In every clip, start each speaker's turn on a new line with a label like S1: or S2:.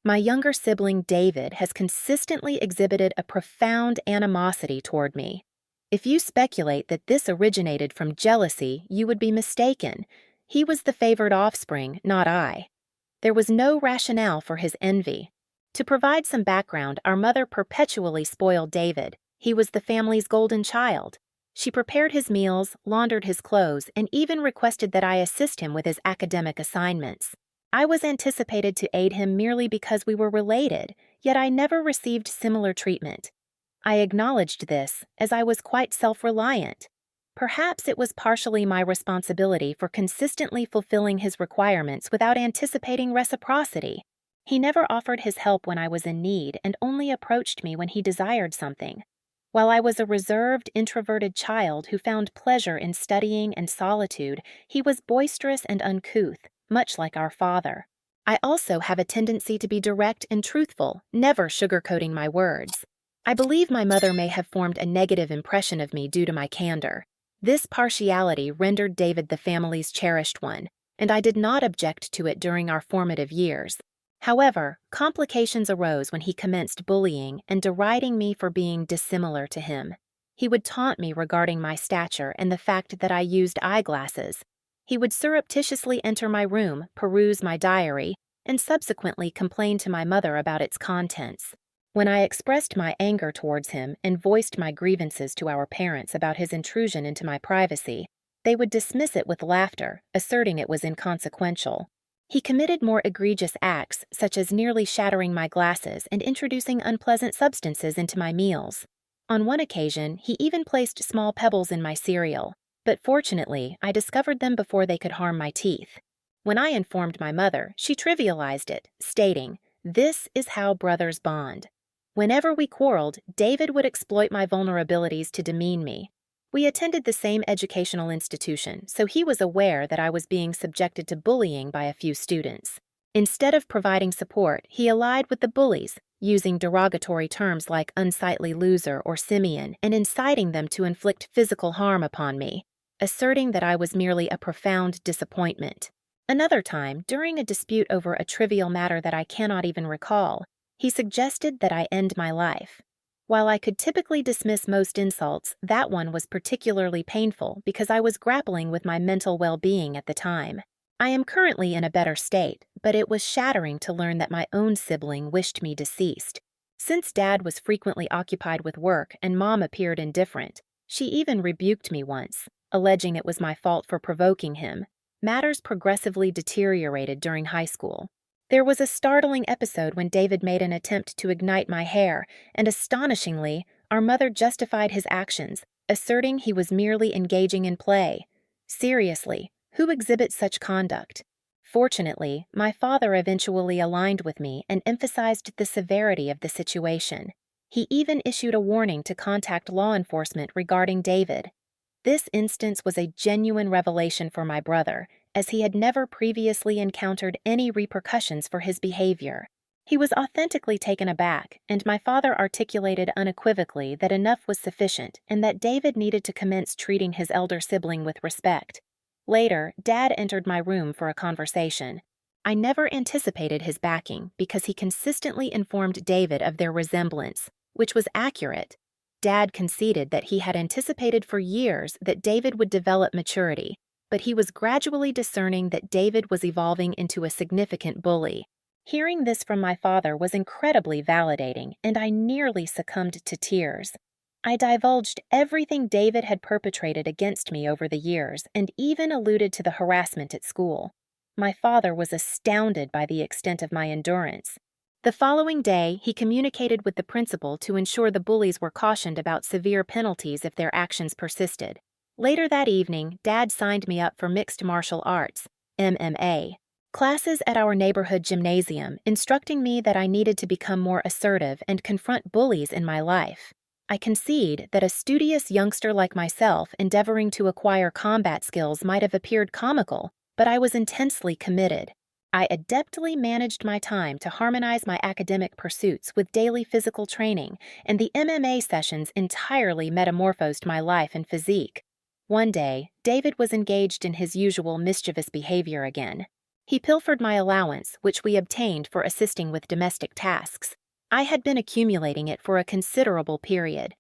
S1: My younger sibling, David, has consistently exhibited a profound animosity toward me. If you speculate that this originated from jealousy, you would be mistaken. He was the favored offspring, not I. There was no rationale for his envy. To provide some background, our mother perpetually spoiled David. He was the family's golden child. She prepared his meals, laundered his clothes, and even requested that I assist him with his academic assignments. I was anticipated to aid him merely because we were related, yet I never received similar treatment. I acknowledged this, as I was quite self-reliant. Perhaps it was partially my responsibility for consistently fulfilling his requirements without anticipating reciprocity. He never offered his help when I was in need and only approached me when he desired something. While I was a reserved, introverted child who found pleasure in studying and solitude, he was boisterous and uncouth, much like our father. I also have a tendency to be direct and truthful, never sugarcoating my words. I believe my mother may have formed a negative impression of me due to my candor. This partiality rendered David the family's cherished one, and I did not object to it during our formative years. However, complications arose when he commenced bullying and deriding me for being dissimilar to him. He would taunt me regarding my stature and the fact that I used eyeglasses. He would surreptitiously enter my room, peruse my diary, and subsequently complain to my mother about its contents. When I expressed my anger towards him and voiced my grievances to our parents about his intrusion into my privacy, they would dismiss it with laughter, asserting it was inconsequential. He committed more egregious acts, such as nearly shattering my glasses and introducing unpleasant substances into my meals. On one occasion, he even placed small pebbles in my cereal, but fortunately, I discovered them before they could harm my teeth. When I informed my mother, she trivialized it, stating, "This is how brothers bond." Whenever we quarreled, David would exploit my vulnerabilities to demean me. We attended the same educational institution, so he was aware that I was being subjected to bullying by a few students. Instead of providing support, he allied with the bullies, using derogatory terms like unsightly loser or simian and inciting them to inflict physical harm upon me, asserting that I was merely a profound disappointment. Another time, during a dispute over a trivial matter that I cannot even recall, he suggested that I end my life. While I could typically dismiss most insults, that one was particularly painful because I was grappling with my mental well-being at the time. I am currently in a better state, but it was shattering to learn that my own sibling wished me deceased. Since Dad was frequently occupied with work and Mom appeared indifferent, she even rebuked me once, alleging it was my fault for provoking him. Matters progressively deteriorated during high school. There was a startling episode when David made an attempt to ignite my hair, and astonishingly, our mother justified his actions, asserting he was merely engaging in play. Seriously, who exhibits such conduct? Fortunately, my father eventually aligned with me and emphasized the severity of the situation. He even issued a warning to contact law enforcement regarding David. This instance was a genuine revelation for my brother, as he had never previously encountered any repercussions for his behavior. He was authentically taken aback, and my father articulated unequivocally that enough was sufficient and that David needed to commence treating his elder sibling with respect. Later, Dad entered my room for a conversation. I never anticipated his backing because he consistently informed David of their resemblance, which was accurate. Dad conceded that he had anticipated for years that David would develop maturity, but he was gradually discerning that David was evolving into a significant bully. Hearing this from my father was incredibly validating, and I nearly succumbed to tears. I divulged everything David had perpetrated against me over the years and even alluded to the harassment at school. My father was astounded by the extent of my endurance. The following day, he communicated with the principal to ensure the bullies were cautioned about severe penalties if their actions persisted. Later that evening, Dad signed me up for Mixed Martial Arts, MMA, classes at our neighborhood gymnasium, instructing me that I needed to become more assertive and confront bullies in my life. I concede that a studious youngster like myself endeavoring to acquire combat skills might have appeared comical, but I was intensely committed. I adeptly managed my time to harmonize my academic pursuits with daily physical training, and the MMA sessions entirely metamorphosed my life and physique. One day, David was engaged in his usual mischievous behavior again. He pilfered my allowance, which we obtained for assisting with domestic tasks. I had been accumulating it for a considerable period.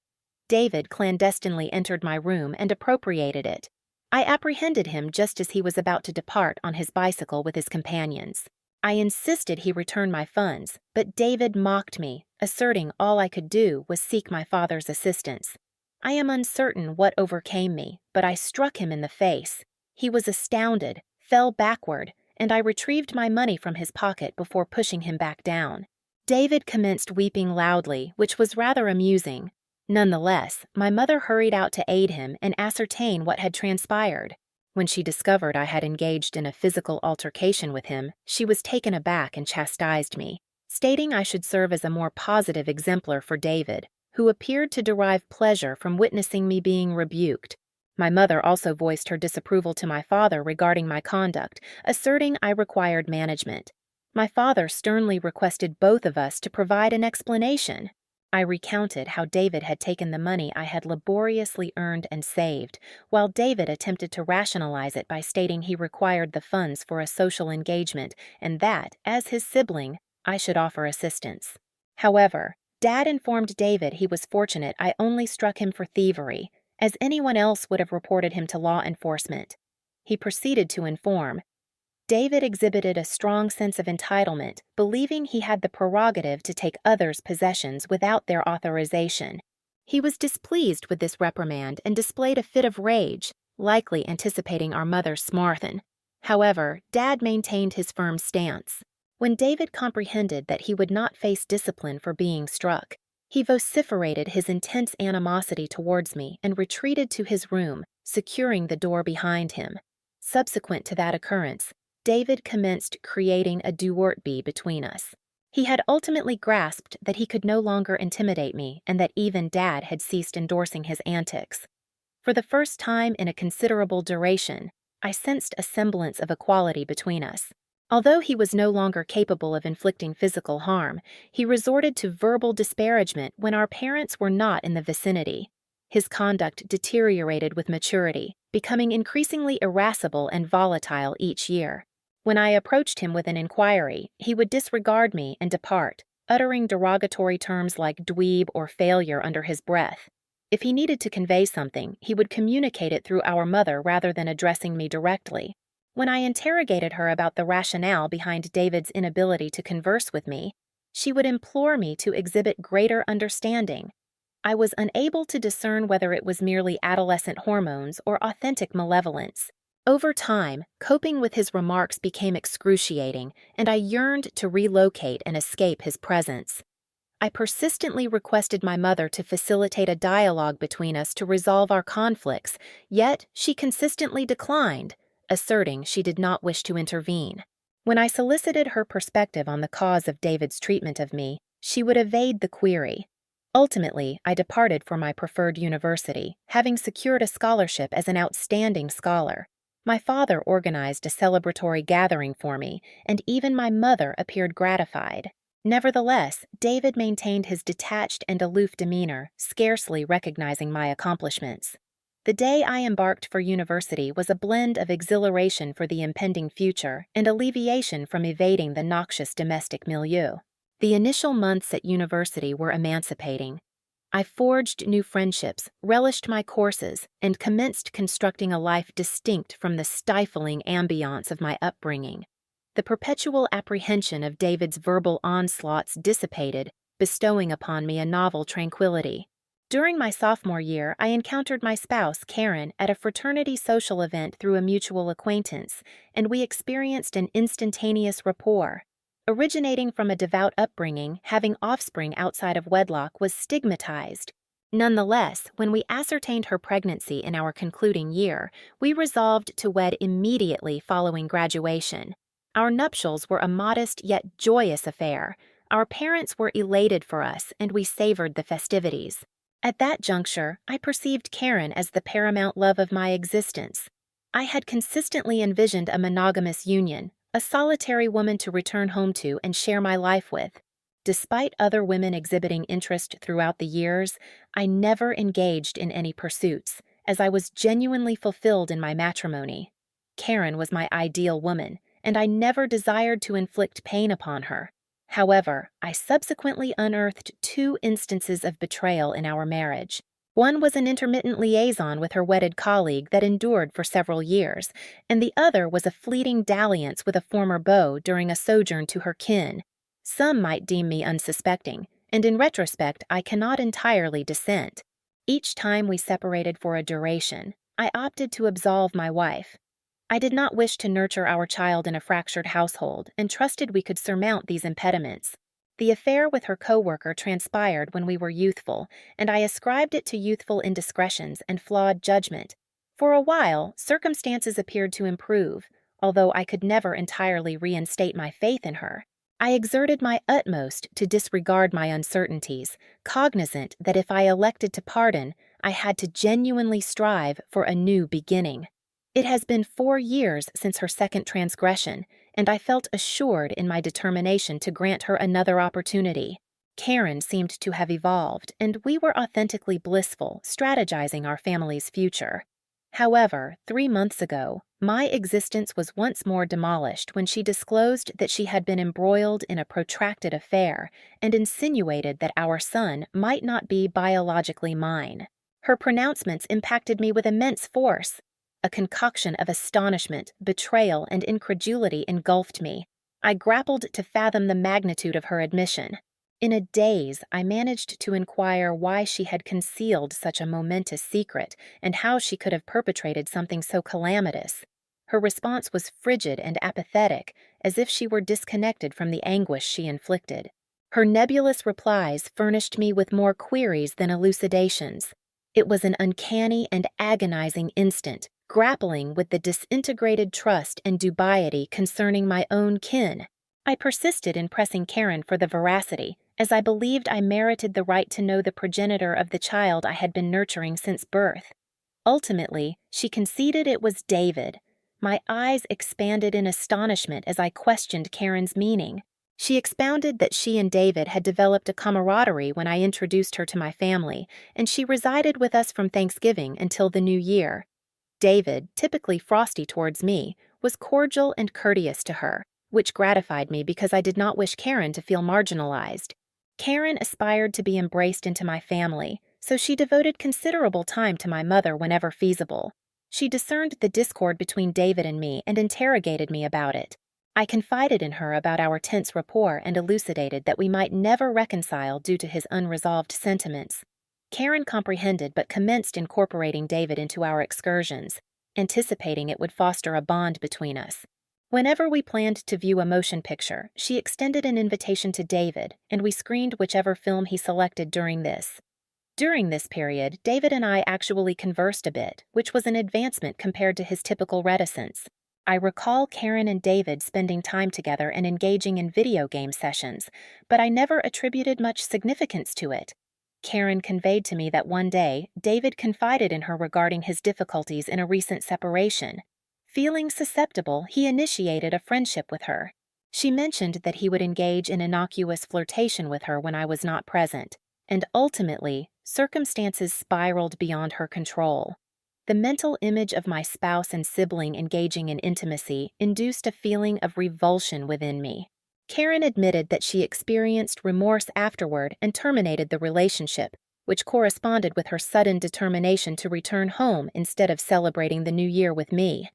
S1: David clandestinely entered my room and appropriated it. I apprehended him just as he was about to depart on his bicycle with his companions. I insisted he return my funds, but David mocked me, asserting all I could do was seek my father's assistance. I am uncertain what overcame me, but I struck him in the face. He was astounded, fell backward, and I retrieved my money from his pocket before pushing him back down. David commenced weeping loudly, which was rather amusing. Nonetheless, my mother hurried out to aid him and ascertain what had transpired. When she discovered I had engaged in a physical altercation with him, she was taken aback and chastised me, stating I should serve as a more positive exemplar for David, who appeared to derive pleasure from witnessing me being rebuked. My mother also voiced her disapproval to my father regarding my conduct, asserting I required management. My father sternly requested both of us to provide an explanation. I recounted how David had taken the money I had laboriously earned and saved, while David attempted to rationalize it by stating he required the funds for a social engagement and that, as his sibling, I should offer assistance. However, Dad informed David he was fortunate I only struck him for thievery, as anyone else would have reported him to law enforcement. He proceeded to inform, David exhibited a strong sense of entitlement, believing he had the prerogative to take others' possessions without their authorization. He was displeased with this reprimand and displayed a fit of rage, likely anticipating our mother's smarthen. However, Dad maintained his firm stance. When David comprehended that he would not face discipline for being struck, he vociferated his intense animosity towards me and retreated to his room, securing the door behind him. Subsequent to that occurrence, David commenced creating a do-or-be between us. He had ultimately grasped that he could no longer intimidate me and that even Dad had ceased endorsing his antics. For the first time in a considerable duration, I sensed a semblance of equality between us. Although he was no longer capable of inflicting physical harm, he resorted to verbal disparagement when our parents were not in the vicinity. His conduct deteriorated with maturity, becoming increasingly irascible and volatile each year. When I approached him with an inquiry, he would disregard me and depart, uttering derogatory terms like dweeb or failure under his breath. If he needed to convey something, he would communicate it through our mother rather than addressing me directly. When I interrogated her about the rationale behind David's inability to converse with me, she would implore me to exhibit greater understanding. I was unable to discern whether it was merely adolescent hormones or authentic malevolence. Over time, coping with his remarks became excruciating, and I yearned to relocate and escape his presence. I persistently requested my mother to facilitate a dialogue between us to resolve our conflicts, yet she consistently declined, asserting she did not wish to intervene. When I solicited her perspective on the cause of David's treatment of me, she would evade the query. Ultimately, I departed for my preferred university, having secured a scholarship as an outstanding scholar. My father organized a celebratory gathering for me, and even my mother appeared gratified. Nevertheless, David maintained his detached and aloof demeanor, scarcely recognizing my accomplishments. The day I embarked for university was a blend of exhilaration for the impending future and alleviation from evading the noxious domestic milieu. The initial months at university were emancipating. I forged new friendships, relished my courses, and commenced constructing a life distinct from the stifling ambiance of my upbringing. The perpetual apprehension of David's verbal onslaughts dissipated, bestowing upon me a novel tranquility. During my sophomore year, I encountered my spouse, Karen, at a fraternity social event through a mutual acquaintance, and we experienced an instantaneous rapport. Originating from a devout upbringing, having offspring outside of wedlock was stigmatized. Nonetheless, when we ascertained her pregnancy in our concluding year, we resolved to wed immediately following graduation. Our nuptials were a modest yet joyous affair. Our parents were elated for us, and we savored the festivities. At that juncture, I perceived Karen as the paramount love of my existence. I had consistently envisioned a monogamous union, a solitary woman to return home to and share my life with. Despite other women exhibiting interest throughout the years, I never engaged in any pursuits, as I was genuinely fulfilled in my matrimony. Karen was my ideal woman, and I never desired to inflict pain upon her. However, I subsequently unearthed two instances of betrayal in our marriage. One was an intermittent liaison with her wedded colleague that endured for several years, and the other was a fleeting dalliance with a former beau during a sojourn to her kin. Some might deem me unsuspecting, and in retrospect I cannot entirely dissent. Each time we separated for a duration, I opted to absolve my wife. I did not wish to nurture our child in a fractured household and trusted we could surmount these impediments. The affair with her coworker transpired when we were youthful, and I ascribed it to youthful indiscretions and flawed judgment. For a while, circumstances appeared to improve, although I could never entirely reinstate my faith in her. I exerted my utmost to disregard my uncertainties, cognizant that if I elected to pardon, I had to genuinely strive for a new beginning. It has been 4 years since her second transgression, and I felt assured in my determination to grant her another opportunity. Karen seemed to have evolved, and we were authentically blissful, strategizing our family's future. However, 3 months ago, my existence was once more demolished when she disclosed that she had been embroiled in a protracted affair and insinuated that our son might not be biologically mine. Her pronouncements impacted me with immense force. A concoction of astonishment, betrayal, and incredulity engulfed me. I grappled to fathom the magnitude of her admission. In a daze, I managed to inquire why she had concealed such a momentous secret and how she could have perpetrated something so calamitous. Her response was frigid and apathetic, as if she were disconnected from the anguish she inflicted. Her nebulous replies furnished me with more queries than elucidations. It was an uncanny and agonizing instant, grappling with the disintegrated trust and dubiety concerning my own kin. I persisted in pressing Karen for the veracity, as I believed I merited the right to know the progenitor of the child I had been nurturing since birth. Ultimately, she conceded it was David. My eyes expanded in astonishment as I questioned Karen's meaning. She expounded that she and David had developed a camaraderie when I introduced her to my family, and she resided with us from Thanksgiving until the new year. David, typically frosty towards me, was cordial and courteous to her, which gratified me because I did not wish Karen to feel marginalized. Karen aspired to be embraced into my family, so she devoted considerable time to my mother whenever feasible. She discerned the discord between David and me and interrogated me about it. I confided in her about our tense rapport and elucidated that we might never reconcile due to his unresolved sentiments. Karen comprehended but commenced incorporating David into our excursions, anticipating it would foster a bond between us. Whenever we planned to view a motion picture, she extended an invitation to David, and we screened whichever film he selected during this. During this period, David and I actually conversed a bit, which was an advancement compared to his typical reticence. I recall Karen and David spending time together and engaging in video game sessions, but I never attributed much significance to it. Karen conveyed to me that one day, David confided in her regarding his difficulties in a recent separation. Feeling susceptible, he initiated a friendship with her. She mentioned that he would engage in innocuous flirtation with her when I was not present, and ultimately, circumstances spiraled beyond her control. The mental image of my spouse and sibling engaging in intimacy induced a feeling of revulsion within me. Karen admitted that she experienced remorse afterward and terminated the relationship, which corresponded with her sudden determination to return home instead of celebrating the new year with me.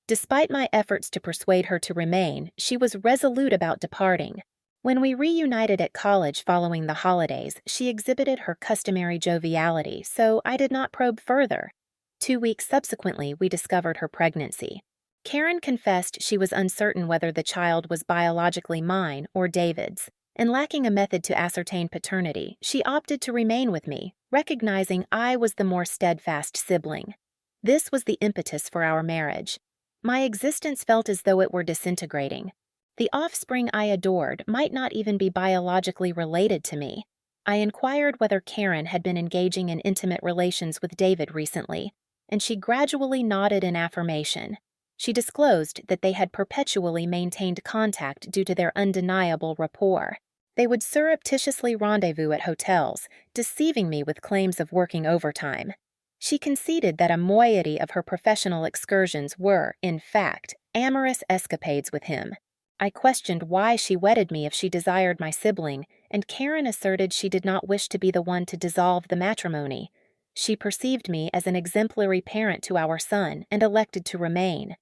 S1: Despite my efforts to persuade her to remain, she was resolute about departing. When we reunited at college following the holidays, she exhibited her customary joviality, so I did not probe further. 2 weeks subsequently, we discovered her pregnancy. Karen confessed she was uncertain whether the child was biologically mine or David's, and lacking a method to ascertain paternity, she opted to remain with me, recognizing I was the more steadfast sibling. This was the impetus for our marriage. My existence felt as though it were disintegrating. The offspring I adored might not even be biologically related to me. I inquired whether Karen had been engaging in intimate relations with David recently, and she gradually nodded in affirmation. She disclosed that they had perpetually maintained contact due to their undeniable rapport. They would surreptitiously rendezvous at hotels, deceiving me with claims of working overtime. She conceded that a moiety of her professional excursions were, in fact, amorous escapades with him. I questioned why she wedded me if she desired my sibling, and Karen asserted she did not wish to be the one to dissolve the matrimony. She perceived me as an exemplary parent to our son and elected to remain.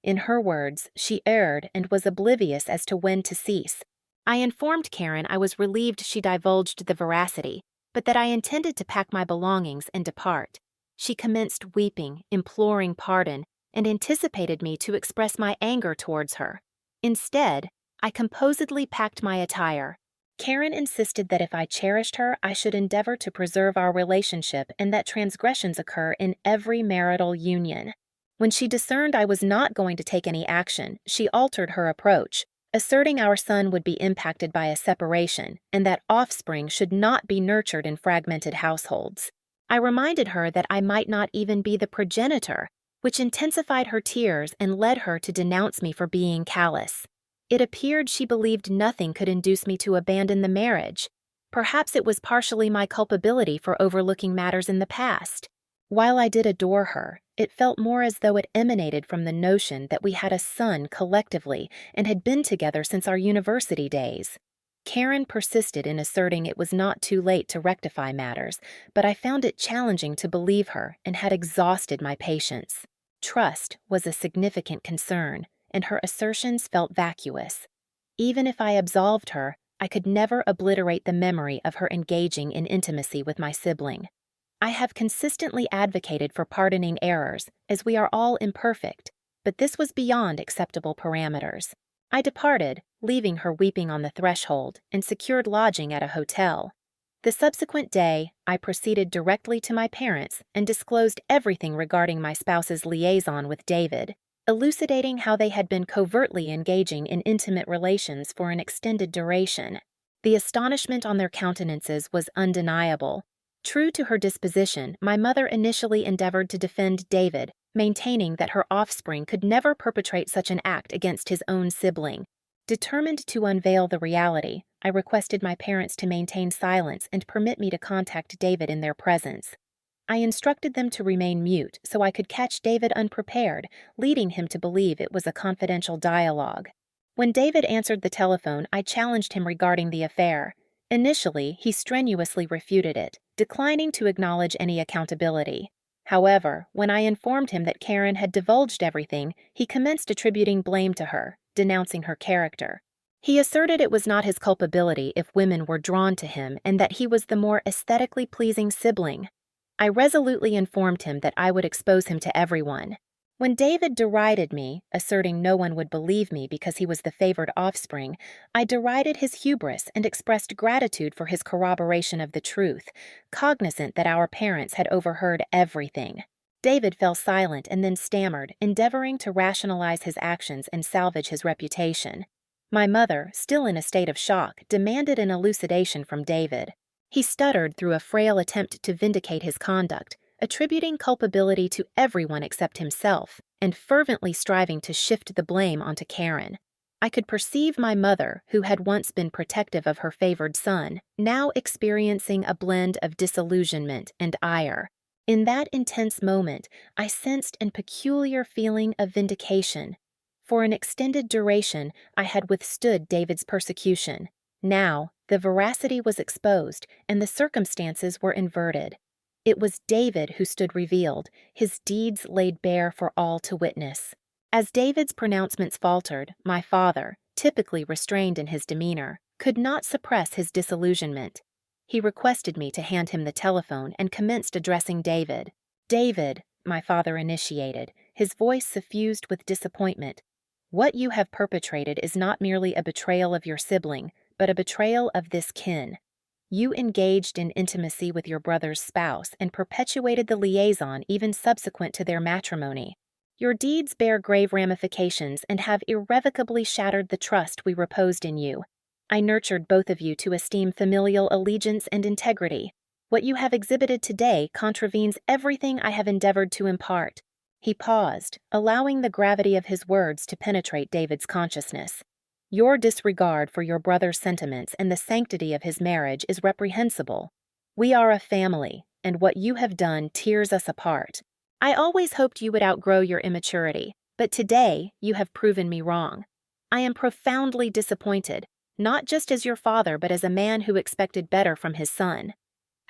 S1: In her words, she erred and was oblivious as to when to cease. I informed Karen I was relieved she divulged the veracity, but that I intended to pack my belongings and depart. She commenced weeping, imploring pardon, and anticipated me to express my anger towards her. Instead, I composedly packed my attire. Karen insisted that if I cherished her, I should endeavor to preserve our relationship and that transgressions occur in every marital union. When she discerned I was not going to take any action, she altered her approach, asserting our son would be impacted by a separation and that offspring should not be nurtured in fragmented households. I reminded her that I might not even be the progenitor, which intensified her tears and led her to denounce me for being callous. It appeared she believed nothing could induce me to abandon the marriage. Perhaps it was partially my culpability for overlooking matters in the past. While I did adore her, it felt more as though it emanated from the notion that we had a son collectively and had been together since our university days. Karen persisted in asserting it was not too late to rectify matters, but I found it challenging to believe her and had exhausted my patience. Trust was a significant concern, and her assertions felt vacuous. Even if I absolved her, I could never obliterate the memory of her engaging in intimacy with my sibling. I have consistently advocated for pardoning errors, as we are all imperfect, but this was beyond acceptable parameters. I departed, leaving her weeping on the threshold, and secured lodging at a hotel. The subsequent day, I proceeded directly to my parents and disclosed everything regarding my spouse's liaison with David, elucidating how they had been covertly engaging in intimate relations for an extended duration. The astonishment on their countenances was undeniable. True to her disposition, my mother initially endeavored to defend David, maintaining that her offspring could never perpetrate such an act against his own sibling. Determined to unveil the reality, I requested my parents to maintain silence and permit me to contact David in their presence. I instructed them to remain mute so I could catch David unprepared, leading him to believe it was a confidential dialogue. When David answered the telephone, I challenged him regarding the affair. Initially, he strenuously refuted it, declining to acknowledge any accountability. However, when I informed him that Karen had divulged everything, he commenced attributing blame to her, denouncing her character. He asserted it was not his culpability if women were drawn to him and that he was the more aesthetically pleasing sibling. I resolutely informed him that I would expose him to everyone. When David derided me, asserting no one would believe me because he was the favored offspring, I derided his hubris and expressed gratitude for his corroboration of the truth, cognizant that our parents had overheard everything. David fell silent and then stammered, endeavoring to rationalize his actions and salvage his reputation. My mother, still in a state of shock, demanded an elucidation from David. He stuttered through a frail attempt to vindicate his conduct, attributing culpability to everyone except himself, and fervently striving to shift the blame onto Karen. I could perceive my mother, who had once been protective of her favored son, now experiencing a blend of disillusionment and ire. In that intense moment, I sensed a peculiar feeling of vindication. For an extended duration, I had withstood David's persecution. Now, the veracity was exposed, and the circumstances were inverted. It was David who stood revealed, his deeds laid bare for all to witness. As David's pronouncements faltered, my father, typically restrained in his demeanor, could not suppress his disillusionment. He requested me to hand him the telephone and commenced addressing David. "David," my father initiated, his voice suffused with disappointment, "what you have perpetrated is not merely a betrayal of your sibling, but a betrayal of this kin. You engaged in intimacy with your brother's spouse and perpetuated the liaison even subsequent to their matrimony. Your deeds bear grave ramifications and have irrevocably shattered the trust we reposed in you. I nurtured both of you to esteem familial allegiance and integrity. What you have exhibited today contravenes everything I have endeavored to impart." He paused, allowing the gravity of his words to penetrate David's consciousness. "Your disregard for your brother's sentiments and the sanctity of his marriage is reprehensible. We are a family, and what you have done tears us apart. I always hoped you would outgrow your immaturity. But today, you have proven me wrong. I am profoundly disappointed, not just as your father, but as a man who expected better from his son.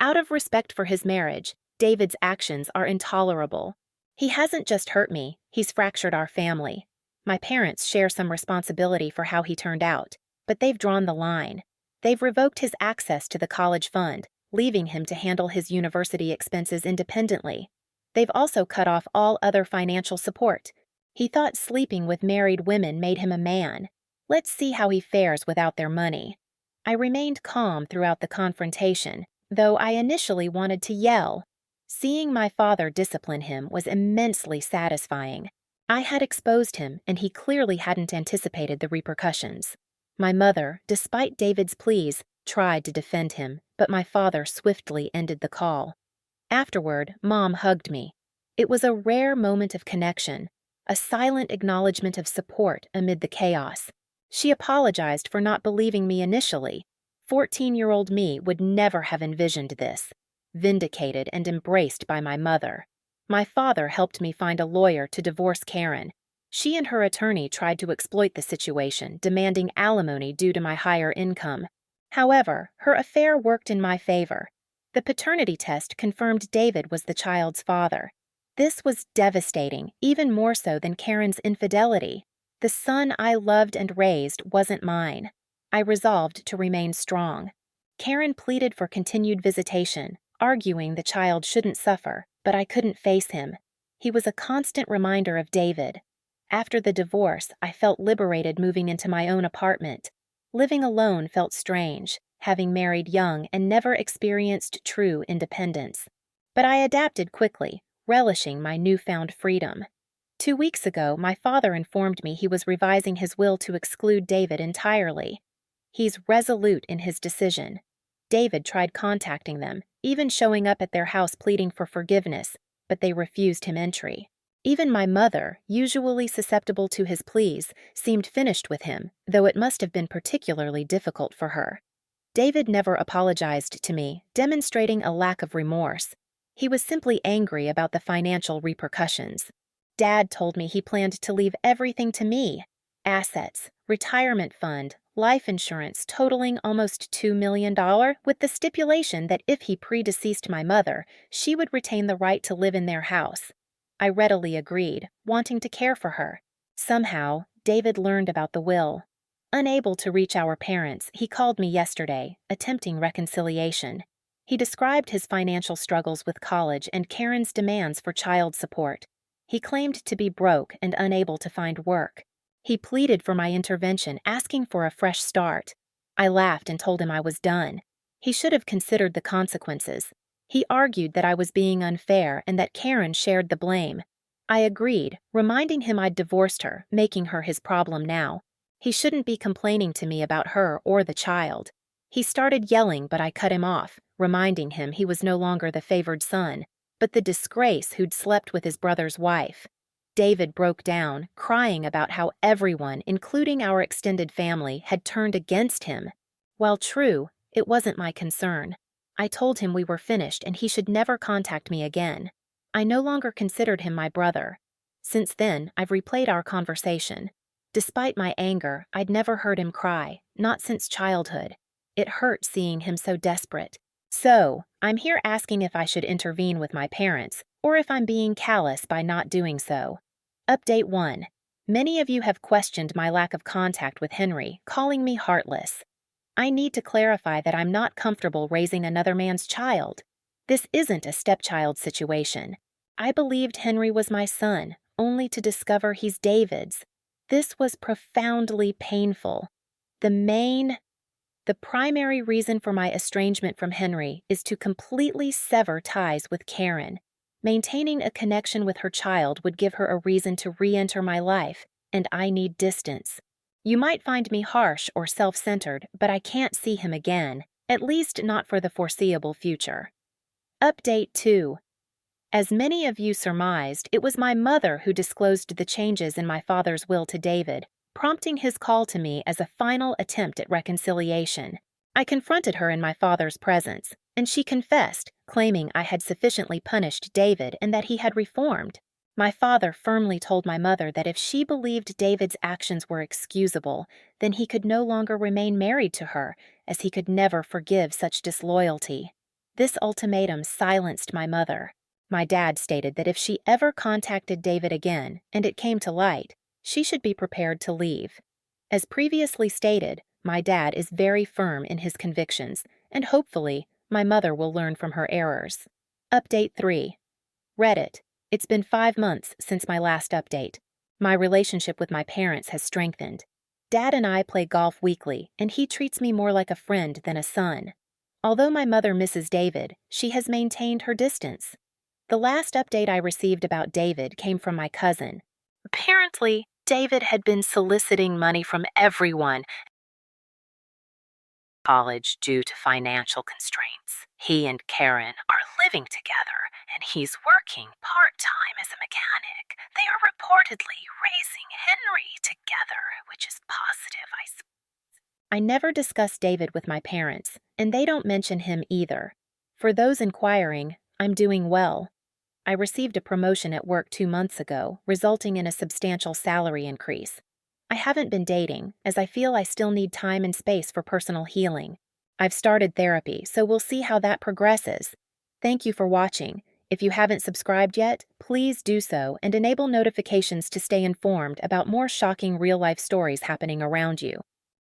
S1: Out of respect for his marriage, David's actions are intolerable. He hasn't just hurt me, he's fractured our family. My parents share some responsibility for how he turned out, but they've drawn the line. They've revoked his access to the college fund, leaving him to handle his university expenses independently. They've also cut off all other financial support. He thought sleeping with married women made him a man. Let's see how he fares without their money. I remained calm throughout the confrontation, though I initially wanted to yell. Seeing my father discipline him was immensely satisfying. I had exposed him, and he clearly hadn't anticipated the repercussions. My mother, despite David's pleas, tried to defend him, but my father swiftly ended the call. Afterward, Mom hugged me. It was a rare moment of connection, a silent acknowledgement of support amid the chaos. She apologized for not believing me initially. 14-year-old me would never have envisioned this. Vindicated and embraced by my mother. My father helped me find a lawyer to divorce Karen. She and her attorney tried to exploit the situation, demanding alimony due to my higher income. However, her affair worked in my favor. The paternity test confirmed David was the child's father. This was devastating, even more so than Karen's infidelity. The son I loved and raised wasn't mine. I resolved to remain strong. Karen pleaded for continued visitation, arguing the child shouldn't suffer, but I couldn't face him. He was a constant reminder of David. After the divorce, I felt liberated moving into my own apartment. Living alone felt strange, having married young and never experienced true independence. But I adapted quickly, relishing my newfound freedom. 2 weeks ago, my father informed me he was revising his will to exclude David entirely. He's resolute in his decision. David tried contacting them, even showing up at their house pleading for forgiveness, but they refused him entry. Even my mother, usually susceptible to his pleas, seemed finished with him, though it must have been particularly difficult for her. David never apologized to me, demonstrating a lack of remorse. He was simply angry about the financial repercussions. Dad told me he planned to leave everything to me: assets, retirement fund, life insurance totaling almost $2 million, with the stipulation that if he predeceased my mother, she would retain the right to live in their house. I readily agreed, wanting to care for her. Somehow, David learned about the will. Unable to reach our parents, he called me yesterday, attempting reconciliation. He described his financial struggles with college and Karen's demands for child support. He claimed to be broke and unable to find work. He pleaded for my intervention, asking for a fresh start. I laughed and told him I was done. He should have considered the consequences. He argued that I was being unfair and that Karen shared the blame. I agreed, reminding him I'd divorced her, making her his problem now. He shouldn't be complaining to me about her or the child. He started yelling, but I cut him off, reminding him he was no longer the favored son, but the disgrace who'd slept with his brother's wife. David broke down, crying about how everyone, including our extended family, had turned against him. While true, it wasn't my concern. I told him we were finished and he should never contact me again. I no longer considered him my brother. Since then, I've replayed our conversation. Despite my anger, I'd never heard him cry, not since childhood. It hurt seeing him so desperate. So, I'm here asking if I should intervene with my parents, or if I'm being callous by not doing so. Update 1. Many of you have questioned my lack of contact with Henry, calling me heartless. I need to clarify that I'm not comfortable raising another man's child. This isn't a stepchild situation. I believed Henry was my son, only to discover he's David's. This was profoundly painful. The primary reason for my estrangement from Henry is to completely sever ties with Karen. Maintaining a connection with her child would give her a reason to re-enter my life, and I need distance. You might find me harsh or self-centered, but I can't see him again, at least not for the foreseeable future. Update 2. As many of you surmised, it was my mother who disclosed the changes in my father's will to David, prompting his call to me as a final attempt at reconciliation. I confronted her in my father's presence, and she confessed, claiming I had sufficiently punished David and that he had reformed. My father firmly told my mother that if she believed David's actions were excusable, then he could no longer remain married to her, as he could never forgive such disloyalty. This ultimatum silenced my mother. My dad stated that if she ever contacted David again, and it came to light, she should be prepared to leave. As previously stated, my dad is very firm in his convictions, and hopefully, my mother will learn from her errors. Update 3. Reddit. It's been 5 months since my last update. My relationship with my parents has strengthened. Dad and I play golf weekly, and he treats me more like a friend than a son. Although my mother misses David, she has maintained her distance. The last update I received about David came from my cousin. Apparently, David had been soliciting money from everyone college due to financial constraints. He and Karen are living together, and he's working part-time as a mechanic. They are reportedly raising Henry together, which is positive, I suppose. I never discuss David with my parents, and they don't mention him either. For those inquiring, I'm doing well. I received a promotion at work 2 months ago, resulting in a substantial salary increase. I haven't been dating, as I feel I still need time and space for personal healing. I've started therapy, so we'll see how that progresses. Thank you for watching. If you haven't subscribed yet, please do so and enable notifications to stay informed about more shocking real-life stories happening around you.